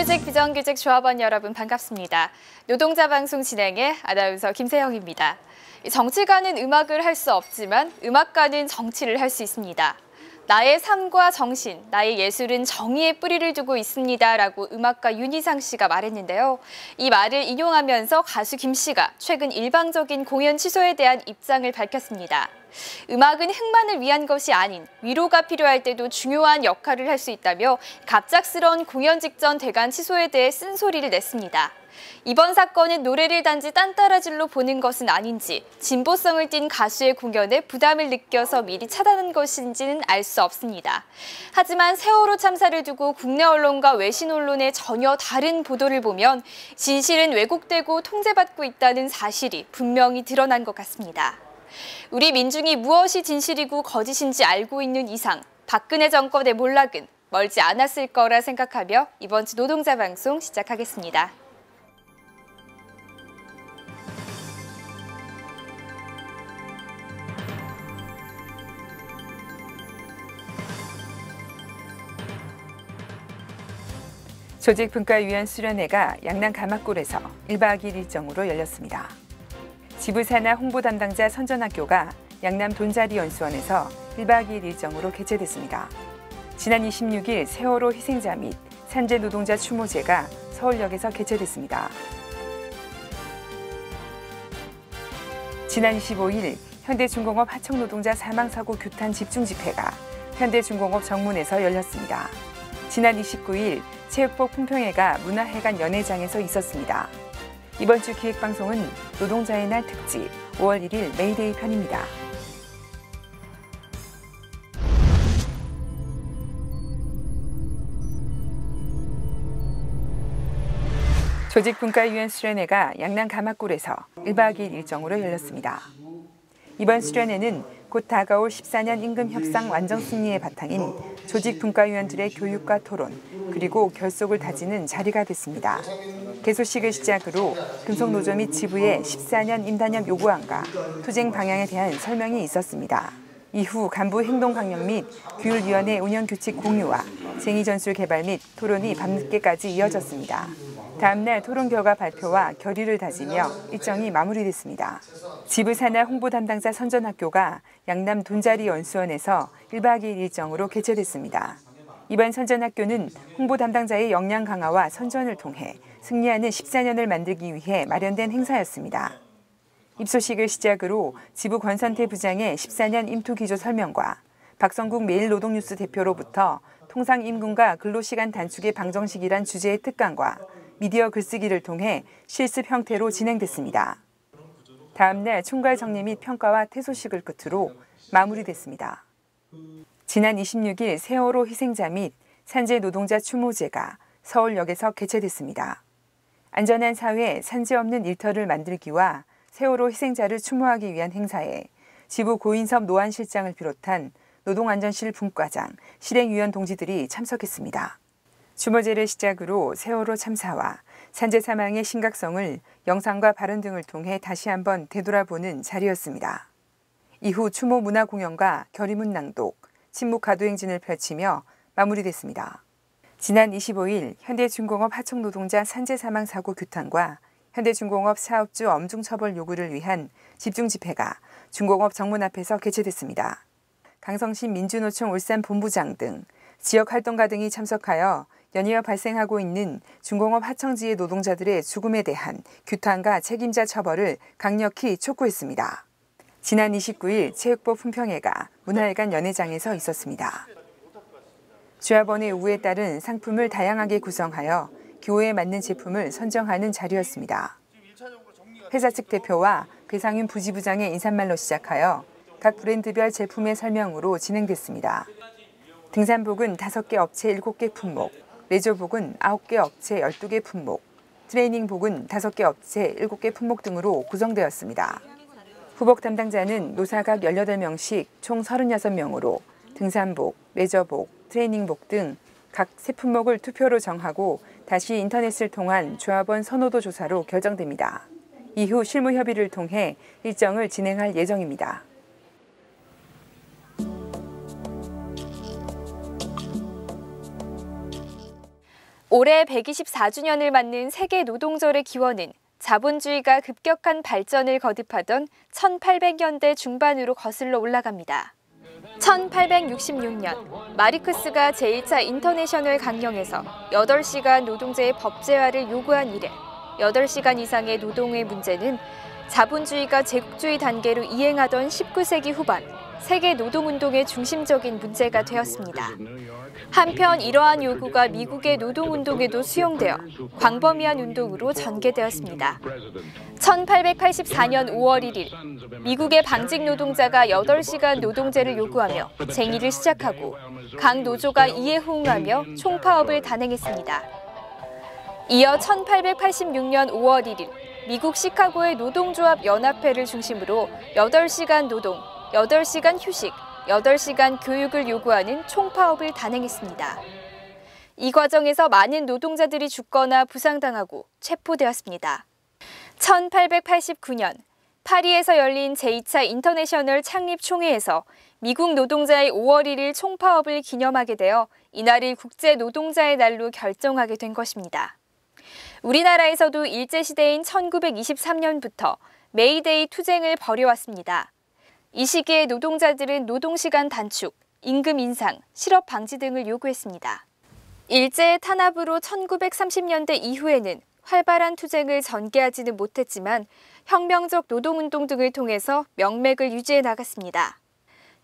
정규직, 비정규직 조합원 여러분 반갑습니다. 노동자 방송 진행의 아나운서 김세영입니다. 정치가는 음악을 할 수 없지만 음악가는 정치를 할 수 있습니다. 나의 삶과 정신, 나의 예술은 정의의 뿌리를 두고 있습니다라고 음악가 윤희상 씨가 말했는데요. 이 말을 인용하면서 가수 김 씨가 최근 일방적인 공연 취소에 대한 입장을 밝혔습니다. 음악은 흥만을 위한 것이 아닌 위로가 필요할 때도 중요한 역할을 할 수 있다며 갑작스러운 공연 직전 대관 취소에 대해 쓴소리를 냈습니다. 이번 사건은 노래를 단지 딴따라질로 보는 것은 아닌지 진보성을 띤 가수의 공연에 부담을 느껴서 미리 차단한 것인지는 알 수 없습니다. 하지만 세월호 참사를 두고 국내 언론과 외신 언론의 전혀 다른 보도를 보면 진실은 왜곡되고 통제받고 있다는 사실이 분명히 드러난 것 같습니다. 우리 민중이 무엇이 진실이고 거짓인지 알고 있는 이상 박근혜 정권의 몰락은 멀지 않았을 거라 생각하며 이번 주 노동자 방송 시작하겠습니다. 조직분과위원 수련회가 양남 가막골에서 1박 2일 일정으로 열렸습니다. 지부 산하 홍보 담당자 선전학교가 양남 돈자리 연수원에서 1박 2일 일정으로 개최됐습니다. 지난 26일 세월호 희생자 및 산재 노동자 추모제가 서울역에서 개최됐습니다. 지난 25일 현대중공업 하청노동자 사망사고 규탄 집중집회가 현대중공업 정문에서 열렸습니다. 지난 29일 체육복 품평회가 문화회관 연회장에서 있었습니다. 이번 주 기획방송은 노동자의 날 특집 5월 1일 메이데이 편입니다. 조직분과위원 수련회가 양남 가막골에서 1박 2일 일정으로 열렸습니다. 이번 수련회는 곧 다가올 14년 임금협상 완정 승리의 바탕인 조직분과위원들의 교육과 토론, 그리고 결속을 다지는 자리가 됐습니다. 개소식을 시작으로 금속노조 및 지부의 14년 임단협 요구안과 투쟁 방향에 대한 설명이 있었습니다. 이후 간부 행동 강령 및 규율위원회 운영 규칙 공유와 쟁의 전술 개발 및 토론이 밤늦게까지 이어졌습니다. 다음 날 토론 결과 발표와 결의를 다지며 일정이 마무리됐습니다. 지부 산하 홍보 담당자 선전학교가 양남 돈자리 연수원에서 1박 2일 일정으로 개최됐습니다. 이번 선전학교는 홍보 담당자의 역량 강화와 선전을 통해 승리하는 14년을 만들기 위해 마련된 행사였습니다. 입소식을 시작으로 지부 권선태 부장의 14년 임투기조 설명과 박성국 매일노동뉴스 대표로부터 통상임금과 근로시간 단축의 방정식이란 주제의 특강과 미디어 글쓰기를 통해 실습 형태로 진행됐습니다. 다음 날 총괄 정리 및 평가와 퇴소식을 끝으로 마무리됐습니다. 지난 26일 세월호 희생자 및 산재 노동자 추모제가 서울역에서 개최됐습니다. 안전한 사회, 산재 없는 일터를 만들기와 세월호 희생자를 추모하기 위한 행사에 지부 고인섭 노안실장을 비롯한 노동안전실 분과장, 실행위원 동지들이 참석했습니다. 추모제를 시작으로 세월호 참사와 산재 사망의 심각성을 영상과 발언 등을 통해 다시 한번 되돌아보는 자리였습니다. 이후 추모 문화 공연과 결의문 낭독, 침묵 가도행진을 펼치며 마무리됐습니다. 지난 25일 현대중공업 하청노동자 산재 사망 사고 규탄과 현대중공업 사업주 엄중 처벌 요구를 위한 집중집회가 중공업 정문 앞에서 개최됐습니다. 강성신 민주노총 울산 본부장 등 지역 활동가 등이 참석하여 연이어 발생하고 있는 중공업 하청지의 노동자들의 죽음에 대한 규탄과 책임자 처벌을 강력히 촉구했습니다. 지난 29일 체육복 품평회가 문화회관 연회장에서 있었습니다. 조합원의 요구에 따른 상품을 다양하게 구성하여 기호에 맞는 제품을 선정하는 자리였습니다. 회사 측 대표와 괴상윤 부지부장의 인사말로 시작하여 각 브랜드별 제품의 설명으로 진행됐습니다. 등산복은 5개 업체 7개 품목, 레저복은 9개 업체 12개 품목, 트레이닝복은 5개 업체 7개 품목 등으로 구성되었습니다. 후복 담당자는 노사 각 18명씩 총 36명으로 등산복, 레저복, 트레이닝복 등 각 세 품목을 투표로 정하고 다시 인터넷을 통한 조합원 선호도 조사로 결정됩니다. 이후 실무 협의를 통해 일정을 진행할 예정입니다. 올해 124주년을 맞는 세계 노동절의 기원은 자본주의가 급격한 발전을 거듭하던 1800년대 중반으로 거슬러 올라갑니다. 1866년 마르크스가 제1차 인터내셔널 강령에서 8시간 노동제의 법제화를 요구한 이래 8시간 이상의 노동의 문제는 자본주의가 제국주의 단계로 이행하던 19세기 후반 세계 노동운동의 중심적인 문제가 되었습니다. 한편 이러한 요구가 미국의 노동운동에도 수용되어 광범위한 운동으로 전개되었습니다. 1884년 5월 1일 미국의 방직 노동자가 8시간 노동제를 요구하며 쟁의를 시작하고 각 노조가 이에 호응하며 총파업을 단행했습니다. 이어 1886년 5월 1일 미국 시카고의 노동조합 연합회를 중심으로 8시간 노동, 8시간 휴식, 8시간 교육을 요구하는 총파업을 단행했습니다. 이 과정에서 많은 노동자들이 죽거나 부상당하고 체포되었습니다. 1889년 파리에서 열린 제2차 인터내셔널 창립 총회에서 미국 노동자의 5월 1일 총파업을 기념하게 되어 이날을 국제 노동자의 날로 결정하게 된 것입니다. 우리나라에서도 일제시대인 1923년부터 메이데이 투쟁을 벌여왔습니다. 이 시기에 노동자들은 노동시간 단축, 임금 인상, 실업 방지 등을 요구했습니다. 일제의 탄압으로 1930년대 이후에는 활발한 투쟁을 전개하지는 못했지만 혁명적 노동운동 등을 통해서 명맥을 유지해 나갔습니다.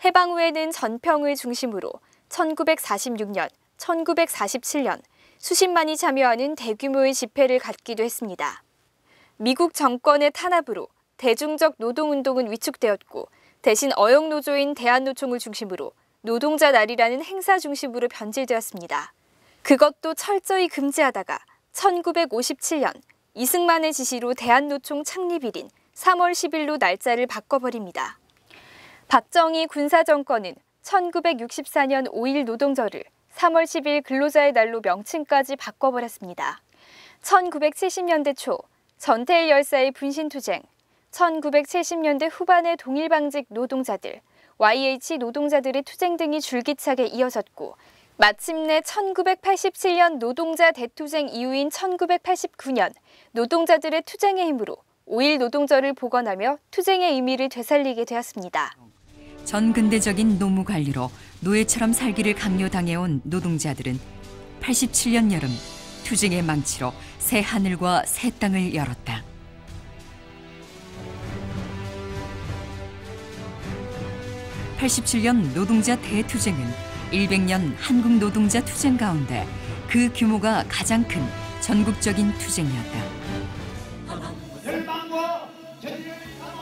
해방 후에는 전평을 중심으로 1946년, 1947년 수십만이 참여하는 대규모의 집회를 갖기도 했습니다. 미국 정권의 탄압으로 대중적 노동운동은 위축되었고 대신 어용노조인 대한노총을 중심으로 노동자 날이라는 행사 중심으로 변질되었습니다. 그것도 철저히 금지하다가 1957년 이승만의 지시로 대한노총 창립일인 3월 10일로 날짜를 바꿔버립니다. 박정희 군사정권은 1964년 5일 노동절을 3월 10일 근로자의 날로 명칭까지 바꿔버렸습니다. 1970년대 초 전태일 열사의 분신투쟁, 1970년대 후반의 동일방직 노동자들, YH 노동자들의 투쟁 등이 줄기차게 이어졌고 마침내 1987년 노동자 대투쟁 이후인 1989년 노동자들의 투쟁의 힘으로 5일 노동절을 복원하며 투쟁의 의미를 되살리게 되었습니다. 전근대적인 노무 관리로 노예처럼 살기를 강요당해온 노동자들은 87년 여름 투쟁의 망치로 새 하늘과 새 땅을 열었다. 87년 노동자 대투쟁은 100년 한국 노동자 투쟁 가운데 그 규모가 가장 큰 전국적인 투쟁이었다.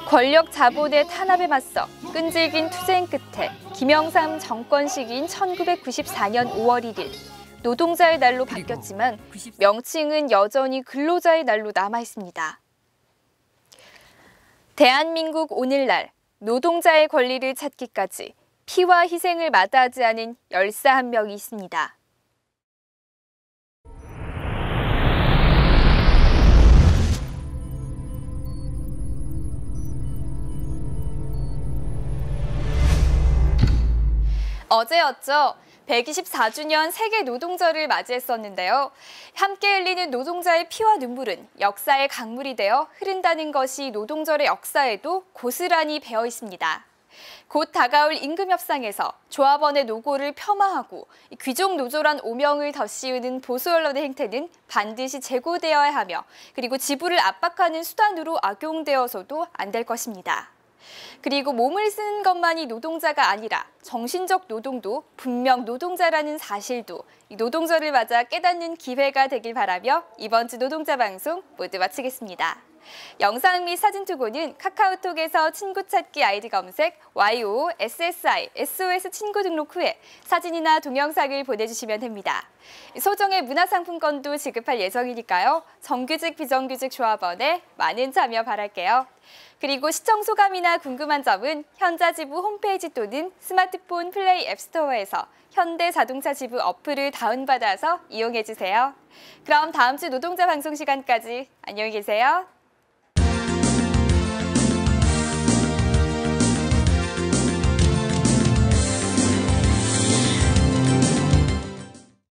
권력 자본의 탄압에 맞서 끈질긴 투쟁 끝에 김영삼 정권 시기인 1994년 5월 1일 노동자의 날로 바뀌었지만 명칭은 여전히 근로자의 날로 남아 있습니다. 대한민국 오늘날 노동자의 권리를 찾기까지 피와 희생을 마다하지 않은 열사 한 명이 있습니다. 어제였죠. 124주년 세계 노동절을 맞이했었는데요. 함께 흘리는 노동자의 피와 눈물은 역사의 강물이 되어 흐른다는 것이 노동절의 역사에도 고스란히 배어 있습니다. 곧 다가올 임금협상에서 조합원의 노고를 폄하하고 귀족 노조란 오명을 덧씌우는 보수 언론의 행태는 반드시 재고되어야 하며 그리고 지부를 압박하는 수단으로 악용되어서도 안 될 것입니다. 그리고 몸을 쓰는 것만이 노동자가 아니라 정신적 노동도 분명 노동자라는 사실도 이 노동절을 맞아 깨닫는 기회가 되길 바라며 이번 주 노동자 방송 모두 마치겠습니다. 영상 및 사진 투고는 카카오톡에서 친구 찾기 아이디 검색 YOSSI SOS 친구 등록 후에 사진이나 동영상을 보내주시면 됩니다. 소정의 문화상품권도 지급할 예정이니까요. 정규직 비정규직 조합원에 많은 참여 바랄게요. 그리고 시청 소감이나 궁금한 점은 현자지부 홈페이지 또는 스마트폰 플레이 앱스토어에서 현대자동차 지부 어플을 다운받아서 이용해주세요. 그럼 다음 주 노동자 방송 시간까지 안녕히 계세요.